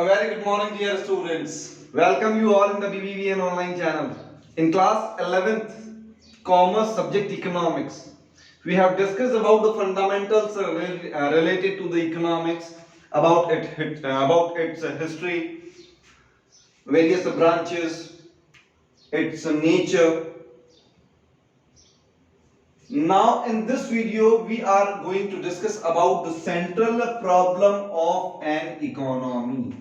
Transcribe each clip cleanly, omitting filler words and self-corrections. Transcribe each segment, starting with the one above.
A very good morning, dear students. Welcome you all in the BBVN online channel. In class 11th, Commerce subject Economics, we have discussed about the fundamentals related to the economics, about its history, various branches, its nature. Now in this video we are going to discuss about the central problem of an economy.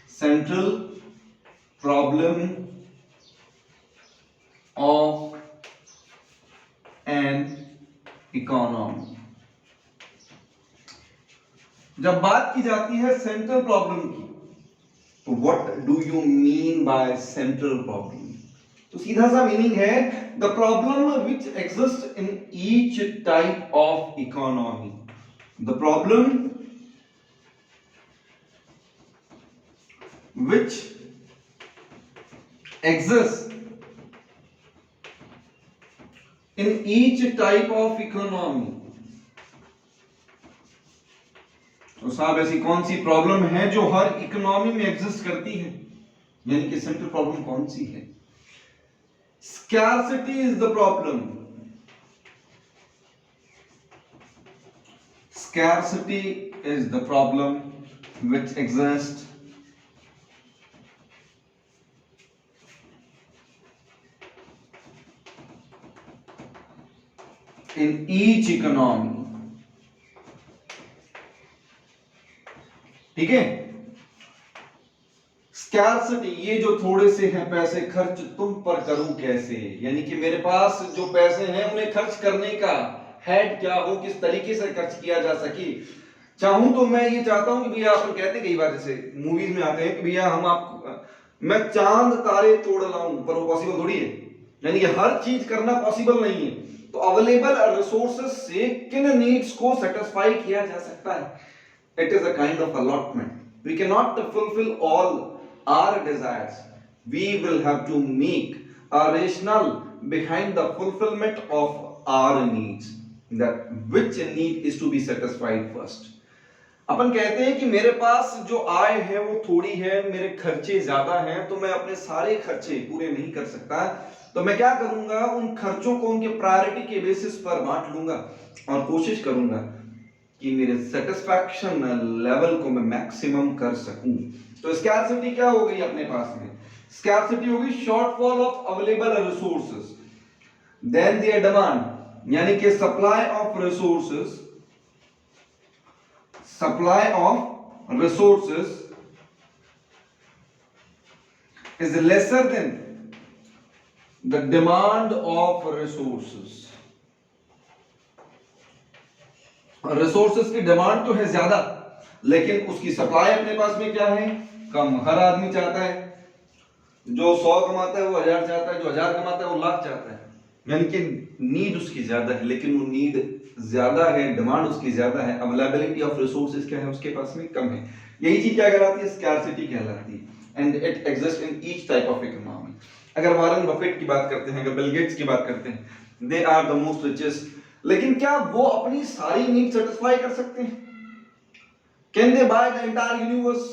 Central problem of an economy. जब बात की जाती है central problem की, तो what do you mean by central problem? तो सीधा सा मीनिंग है the problem which exist in each type of economy. The problem which exists in each type of economy. तो साहब ऐसी कौन सी प्रॉब्लम है जो हर इकोनॉमी में एग्जिस्ट करती है, यानी कि सेंट्रल प्रॉब्लम कौन सी है? Scarcity is the problem. Scarcity is the problem which exists in each economy. ठीक है. स्कैर्सिटी, ये जो थोड़े से हैं पैसे, खर्च तुम पर करूं कैसे, यानी कि मेरे पास जो पैसे हैं उन्हें खर्च करने का हेड क्या हो, किस तरीके से खर्च किया जा सके. चाहूं तो मैं ये चाहता हूं कि भैया, अपन कहते कई बार जैसे मूवीज में आते हैं कि भैया मैं चांद तारे तोड़ लाऊं, पर वो पॉसिबल थोड़ी है. यानी कि हर चीज करना पॉसिबल नहीं है. तो अवेलेबल रिसोर्सेस से किन नीड्स को सेटिस्फाई किया जा सकता है? It is a kind of allotment. We can not fulfil all our desires. We will have to make a rational behind the fulfilment of our needs, that which need is to be satisfied first. अपन कहते हैं कि मेरे पास जो आय है वो थोड़ी है, मेरे खर्चे ज्यादा हैं, तो मैं अपने सारे खर्चे पूरे नहीं कर सकता. तो मैं क्या करूंगा, उन खर्चों को उनके प्रायोरिटी के बेसिस पर बांट लूंगा और कोशिश करूंगा कि मेरे सेटिस्फैक्शन लेवल को मैं मैक्सिमम कर सकूं. तो स्कैर्सिटी क्या हो गई अपने पास में? स्कैर्सिटी होगी shortfall of available resources, then their demand, यानी कि supply of resources, supply of resources is lesser than the demand of resources. Resources की डिमांड तो है ज्यादा, लेकिन उसकी सप्लाई अपने पास में क्या है? कम. हर आदमी चाहता है, जो 100 कमाता है वो 1000 चाहता है, जो 1000 कमाता है वो लाख चाहता है. यानी कि नीड उसकी ज्यादा है, लेकिन वो नीड ज्यादा है, डिमांड उसकी ज्यादा है, अवेलेबिलिटी ऑफ रिसोर्सेज क्या है उसके पास में? कम है. यही चीज क्या कहलाती है? स्कैर्सिटी कहलाती है. And it exist in each type of economy. अगर वॉरेन बफेट की बात करते हैं, अगर बिल गेट्स की बात करते हैं, they are the most richest, लेकिन क्या वो अपनी सारी नीड सेटिस्फाई कर सकते हैं? Can they by the entire universe?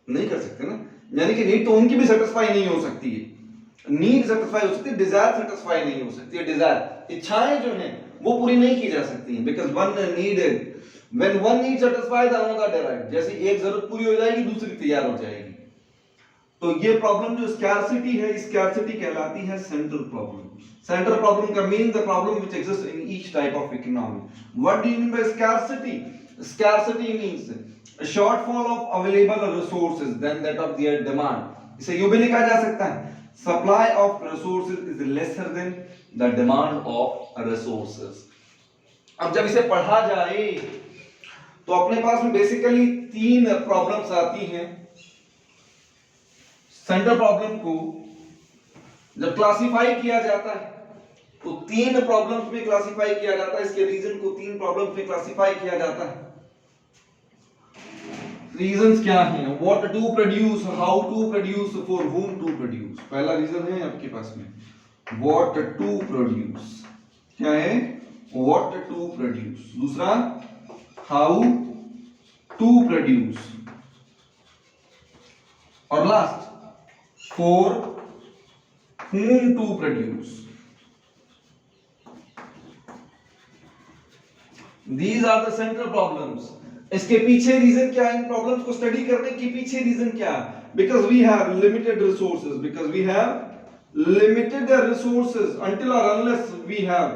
नहीं कर सकते ना. यानी कि नीड तो उनकी भी सेटिस्फाई नहीं हो सकती है. नीड सेटिस्फाई हो सकती है, डिजायर सेटिस्फाई नहीं हो सकती है. डिजायर, इच्छाएं जो हैं वो पूरी नहीं की जा सकती हैं, because one needed, when one need satisfied the another derived. जैसे एक जरूरत पूरी हो जाएगी, दूसरी तैयार हो जाएगी. तो ये प्रॉब्लम जो स्कैर्सिटी है, स्कैर्सिटी कहलाती है सेंट्रल प्रॉब्लम. सेंट्रल प्रॉब्लम का meaning the problem which exist in each type of economy. What do you mean by scarcity? Scarcity means a shortfall of available resources than that of their demand. इसे यूं भी लिखा जा सकता है, supply of resources is lesser than the demand of resources. अब जब इसे पढ़ा जाए तो अपने पास में बेसिकली 3 प्रॉब्लम्स आती हैं. सेंट्रल प्रॉब्लम को जब क्लासिफाई किया जाता है तो 3 प्रॉब्लम्स में क्लासिफाई किया जाता है. इसके रीजन को 3 प्रॉब्लम्स में क्लासिफाई किया जाता है. रीजंस क्या हैं? What to produce, how to produce, for whom to produce. पहला रीजन है आपके पास में व्हाट टू प्रोड्यूस. क्या है? What to produce. दूसरा हाउ टू प्रोड्यूस. और last for whom to produce. These are the central problems. इसके पीछे रीजन क्या है? इन प्रॉब्लम्स को स्टडी करने के पीछे रीजन क्या है? Because we have limited resources. Because we have limited resources. Until or unless we have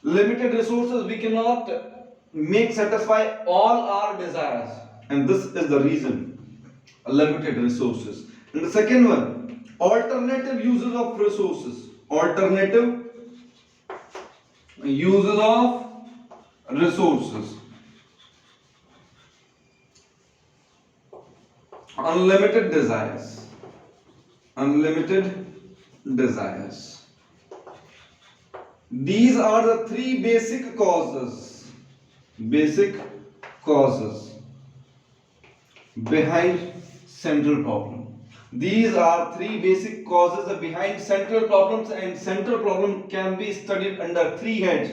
limited resources, we cannot make satisfy all our desires. And this is the reason. Limited resources. And the second one, alternative uses of resources. Alternative uses of resources. Unlimited desires. Unlimited desires. These are the three basic causes. Basic causes behind central problem. These are three basic causes behind central problems, and central problem can be studied under three heads: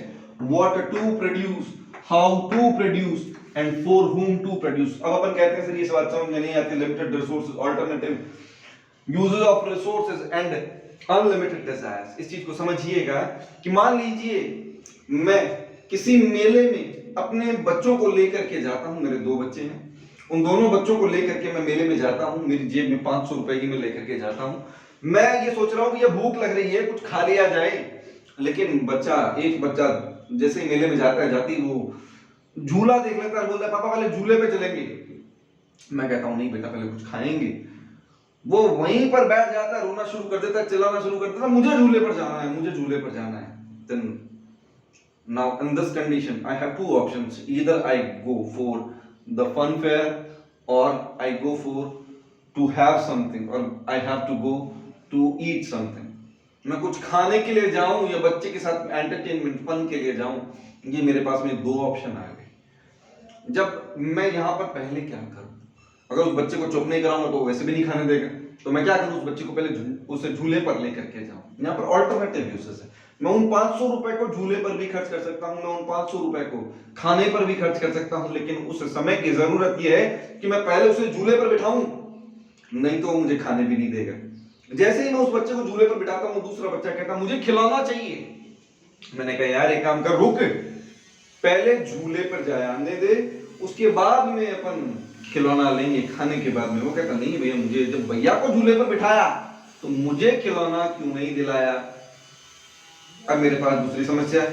what to produce, how to produce, and for whom to produce. अब अपन कहते हैं sir ये बात समझ में नहीं आती, limited resources, alternative uses of resources and unlimited desires. इस चीज को समझिएगा कि मान लीजिए मैं किसी मेले में अपने बच्चों को लेकर के जाता हूं, मेरे दो बच्चे हैं, उन दोनों बच्चों को लेकर के मैं मेले में जाता हूं, मेरी जेब में 500 रुपए की मैं लेकर के जाता हूं, मैं ये सोच रहा हूं कि ये भूख लग रही है कुछ खा लिया जाए, लेकिन एक बच्चा जैसे ही मेले में जाता है जाती वो झूला देख लेता है, बोलता है पापा पहले झूले पे चलेंगे। मैं कहता हूं नहीं बेटा पहले कुछ खाएंगे। वो वहीं पर बैठ जाता है, रोना शुरू कर देता है, चिल्लाना शुरू कर देता है, मुझे झूले पर जाना है, मुझे झूले पर जाना है। Then now in this condition I have two options: either I go for the fun fair or I go for to have something, or I have to go to eat something. मैं कुछ खाने के लिए जाऊं या बच्चे के साथ एंटरटेनमेंट फन के लिए जाऊं, ये मेरे पास में दो ऑप्शन आ गए। जब मैं यहाँ पर पहले क्या करूं? अगर उस बच्चे को चुप नहीं कराऊंगा तो वैसे भी नहीं खाने देगा, तो मैं क्या करूं? उस बच्चे को पहले उसे झूले पर लेकर के जाऊं। यहाँ पर ऑल्टरनेटिव यूसेस है। मैं उन 500 रुपए को झूले पर भी खर्च कर सकता हूं, मैं उन 500 रुपए को खाने पर भी खर्च कर सकता हूं, लेकिन उस समय की जरूरत यह है कि मैं पहले उसे झूले पर बिठाऊं, नहीं तो मुझे खाने भी नहीं देगा। जैसे ही मैं उस बच्चे को झूले पर बिठाता हूं, दूसरा बच्चा कहता मुझे खिलौना चाहिए। मैंने कहा यार एक काम कर, रुक, पहले झूले पर जाए आने दे, उसके बाद में अपन खिलौना लेंगे खाने के बाद में। वो कहता नहीं भैया, मुझे जब भैया को झूले पर बिठाया तो मुझे खिलौना क्यों नहीं दिलाया? अब मेरे पास दूसरी समस्या है,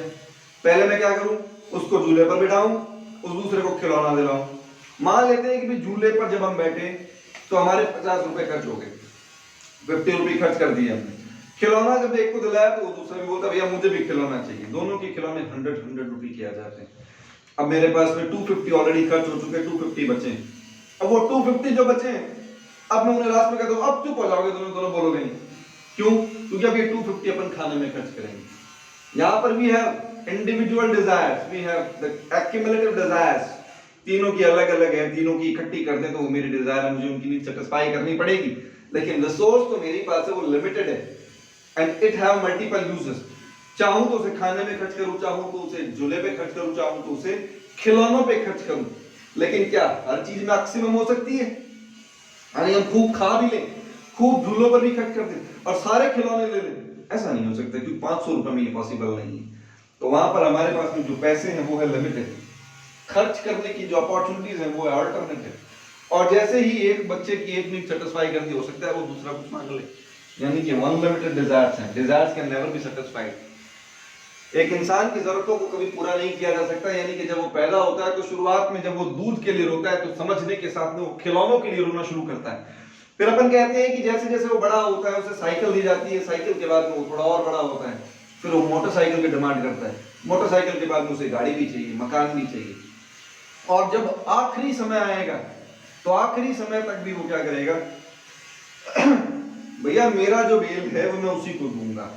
पहले मैं क्या करूं? उसको झूले पर बिठाऊं, उस दूसरे को खिलौना दिलाऊं। मान लेते हैं कि झूले पर जब हम बैठे तो हमारे 50 रुपए खर्च हो गए, 50 रुपए खर्च कर दिए हमने। खिलौना जब एक को दिलाया तो दूसरा भी बोलता भैया मुझे भी खिलौना चाहिए। दोनों के खिलौने 100 रुपए के आ जाते हैं। अब मेरे पास में 250 ऑलरेडी खर्च हो चुके, 250 बचे हैं। अब वो 250 जो बचे हैं, अब मैं उन्हें लास्ट में कहता हूं अब चुप हो जाओगे, दोनों बोलोगे नहीं। क्यों? क्योंकि अब ये 250 अपन खाने में खर्च करेंगे। यहाँ पर भी है individual desires, we have the accumulative desires. तीनों की अलग अलग है, तीनों की इकट्ठी कर दे तो मेरी डिजायर है, मुझे उनकी नीड सेटिस्फाई करनी पड़ेगी, लेकिन रिसोर्स तो मेरे पास है वो लिमिटेड है, and it have multiple uses. चाहूं तो उसे खाने में खर्च करूं, चाहूं तो उसे झूले पे खर्च करूं, चाहूं तो उसे खिलौनों पे खर्च करूं। लेकिन क्या हर चीज मैक्सिमम हो सकती है? यानी हम खूब खा भी लें, खूब झूलों पर भी खर्च कर दें और सारे खिलौने ले लें, ऐसा नहीं हो सकता, क्योंकि 500 रुपए में ये पॉसिबल नहीं है। तो वहां पर हमारे पास में जो पैसे हैं वो है लिमिटेड, खर्च करने की जो अपॉर्चुनिटीज है वो है अल्टरनेटिव। और जैसे ही एक बच्चे की एक नीड सेटिस्फाई करनी हो सकता है वो दूसरा कुछ मांग ले, यानी कि अनलिमिटेड डिजायर्स हैं, desires can never be satisfied. एक इंसान की जरूरतों को कभी पूरा नहीं किया जा सकता, यानी कि जब वो पैदा होता है तो शुरुआत में जब वो दूध के लिए रोता है तो समझने के साथ में वो खिलौनों के लिए रोना शुरू करता है। फिर अपन कहते हैं कि जैसे जैसे वो बड़ा होता है उसे साइकिल दी जाती है, साइकिल के बाद में वो थोड़ा और बड़ा होता है, फिर वो मोटरसाइकिल की डिमांड करता है, मोटरसाइकिल के बाद में उसे गाड़ी भी चाहिए, मकान भी चाहिए, और जब आखिरी समय आएगा तो आखिरी समय तक भी वो क्या करेगा? भैया मेरा जो बेल है वो मैं उसी को दूंगा,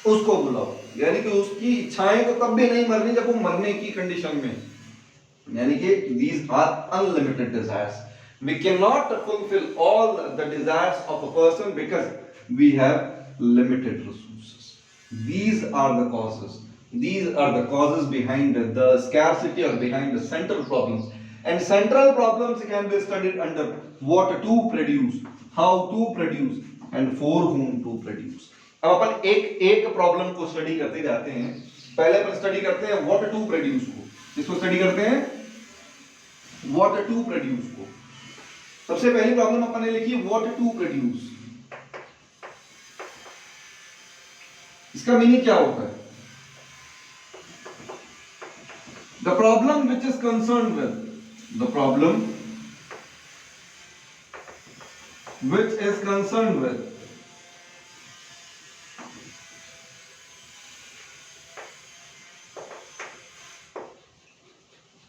उसको बुलाओ। यानी कि उसकी इच्छाएं तो तब भी नहीं मरनी जब वो मरने की कंडीशन में, यानी कि these are unlimited desires. We cannot fulfill all the desires of a person because we have limited resources. These are the causes. These are the causes behind the scarcity or behind the central problems. And central problems can be studied under what to produce, how to produce and for whom to produce. अब अपन एक एक problem को study करते जाते हैं। पहले अपन study करते हैं व्हाट टू प्रोड्यूस को। इसको स्टडी करते हैं व्हाट टू प्रोड्यूस को। सबसे पहली प्रॉब्लम अपन ने लिखी व्हाट टू प्रोड्यूस। इसका मीनिंग क्या होता है? The problem which is concern with the problem which is concern with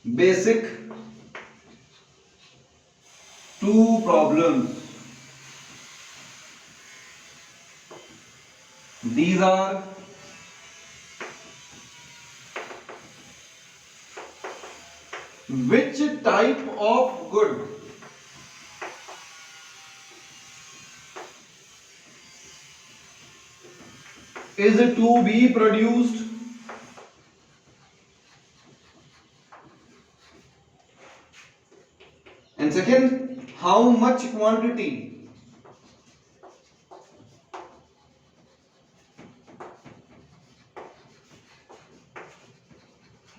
basic two problems. These are which type of good is to be produced and second, how much quantity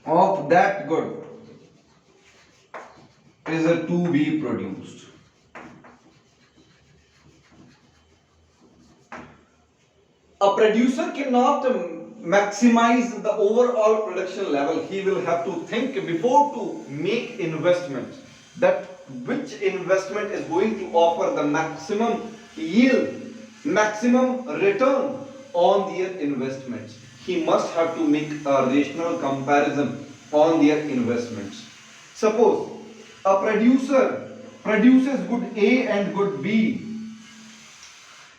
of that good is to be produced. A producer cannot maximize the overall production level. He will have to think before to make investment, that which investment is going to offer the maximum yield, maximum return on their investments. He must have to make a rational comparison on their investments. Suppose a producer produces good A and good B.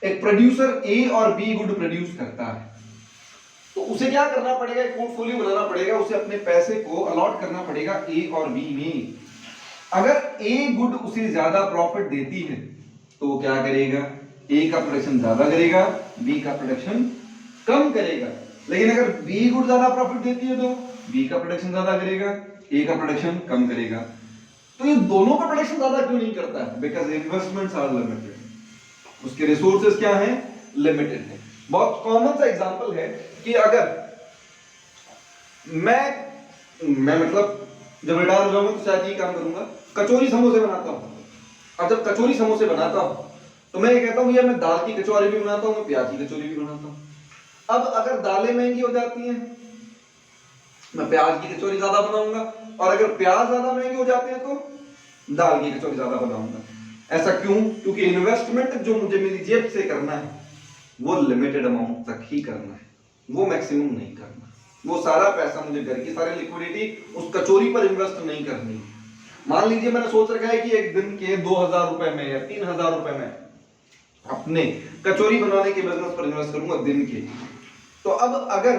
एक producer ए और be good produce करता है, तो उसे क्या करना पड़ेगा? एक पोर्टफोलियो बनाना पड़ेगा, उसे अपने पैसे को अलॉट करना पड़ेगा ए और बी में। अगर ए गुड उसे ज्यादा प्रॉफिट देती है तो वो क्या करेगा? ए का प्रोडक्शन ज्यादा करेगा, बी का प्रोडक्शन कम करेगा। लेकिन अगर बी गुड ज्यादा प्रॉफिट देती है तो बी का प्रोडक्शन ज्यादा करेगा, ए का प्रोडक्शन कम करेगा। तो ये दोनों का प्रोडक्शन ज्यादा क्यों नहीं करता है? बिकॉज इन्वेस्टमेंट्स आर लिमिटेड, उसके रिसोर्सेज क्या हैं? लिमिटेड है। बहुत कॉमन सा एग्जांपल है कि अगर मैं मतलब जब रिटायर हो जाऊंगा तो शायद ये काम करूंगा, कचौरी समोसे बनाता हूं। अब जब कचौरी समोसे बनाता हूं तो मैं ये कहता हूं यार मैं दाल की कचौरी भी बनाता हूं, मैं प्याज की कचौरी भी बनाता हूं। अब अगर दालें महंगी हो जाती हैं मैं प्याज की कचौरी ज्यादा बनाऊंगा, और अगर प्याज ज्यादा महंगे हो जाते हैं तो दाल की कचौरी ज्यादा बनाऊंगा। ऐसा क्यों? क्योंकि इन्वेस्टमेंट जो मुझे मेरी जेब से करना है वो लिमिटेड अमाउंट तक ही करना है, वो मैक्सिमम नहीं करना। वो सारा पैसा मुझे घर की सारी लिक्विडिटी उस कचौरी पर इन्वेस्ट नहीं करनी। मान लीजिए मैंने सोच रखा है कि एक दिन के 2000 रुपए में या 3000 रुपए में अपने कचौरी बनाने के बिजनेस पर इन्वेस्ट करूंगा दिन के। तो अब अगर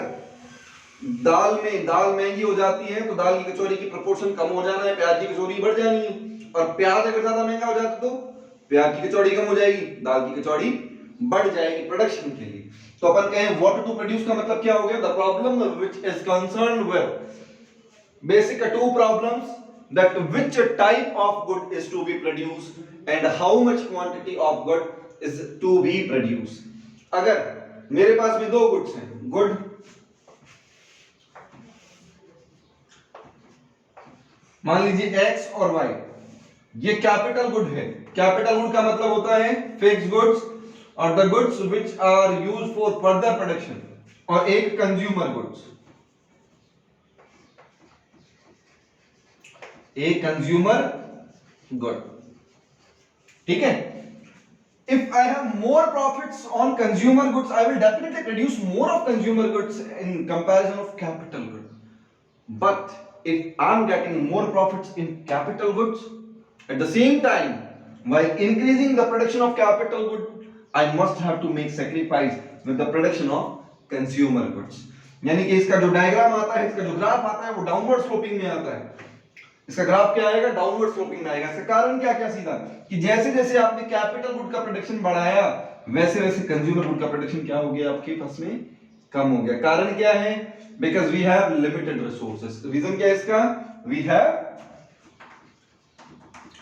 दाल महंगी हो जाती है तो दाल की कचौरी की प्रोपोर्शन कम हो जाना है, प्याज की कचौरी बढ़ जानी है। और प्याज अगर ज्यादा महंगा हो जाता तो प्याज की कचौड़ी कम हो जाएगी, दाल की कचौड़ी बढ़ जाएगी प्रोडक्शन के लिए। तो अपन कहें व्हाट टू प्रोड्यूस का मतलब क्या हो गया? The problem which is concerned with basic two problems, that which type of good is to be produced and how much quantity of good is to be produced. अगर मेरे पास में दो goods हैं, गुड मान लीजिए एक्स और Y, ये capital good है। कैपिटल गुड का मतलब होता है फिक्स्ड गुड्स और the goods which are used for further production, और एक कंज्यूमर गुड्स, एक कंज्यूमर गुड। ठीक है? If I have more profits on consumer goods, I will definitely produce more of consumer goods in comparison of capital good. But if I'm getting more profits in capital goods, at the same time, while increasing the production of capital good, I must have to make sacrifice with the production of consumer goods. यानी कि इसका जो diagram आता है, इसका जो graph आता है वो डाउनवर्ड स्लोपिंग में आता है। इसका ग्राफ क्या आएगा? डाउनवर्ड स्लोपिंग में आएगा। इसका कारण क्या सीधा कि जैसे जैसे आपने कैपिटल गुड का प्रोडक्शन बढ़ाया वैसे वैसे कंज्यूमर गुड का प्रोडक्शन क्या हो गया? आपके पास में कम हो गया। कारण क्या है? Because we have limited resources. Reason क्या है इसका? We have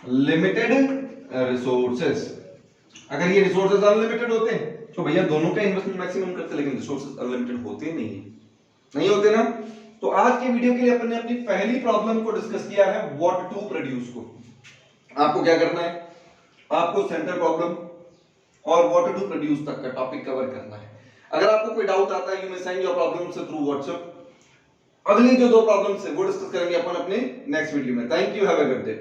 limited resources. अगर ये रिसोर्सेज अनलिमिटेड होते तो भैया दोनों का इन्वेस्टमेंट मैक्सिमम करते, लेकिन रिसोर्सेज अनलिमिटेड होते नहीं होते ना। तो आज के वीडियो के लिए अपन ने अपनी पहली प्रॉब्लम को डिस्कस किया है, व्हाट टू प्रोड्यूस को। आपको क्या करना है, आपको सेंटर प्रॉब्लम और व्हाट टू प्रोड्यूस तक का टॉपिक कवर करना है। अगर आपको कोई डाउट आता है, you may send your problems through WhatsApp. अगली जो दो प्रॉब्लम्स है वो डिस्कस करेंगे अपन अपने नेक्स्ट वीडियो में। Thank you, have a good day.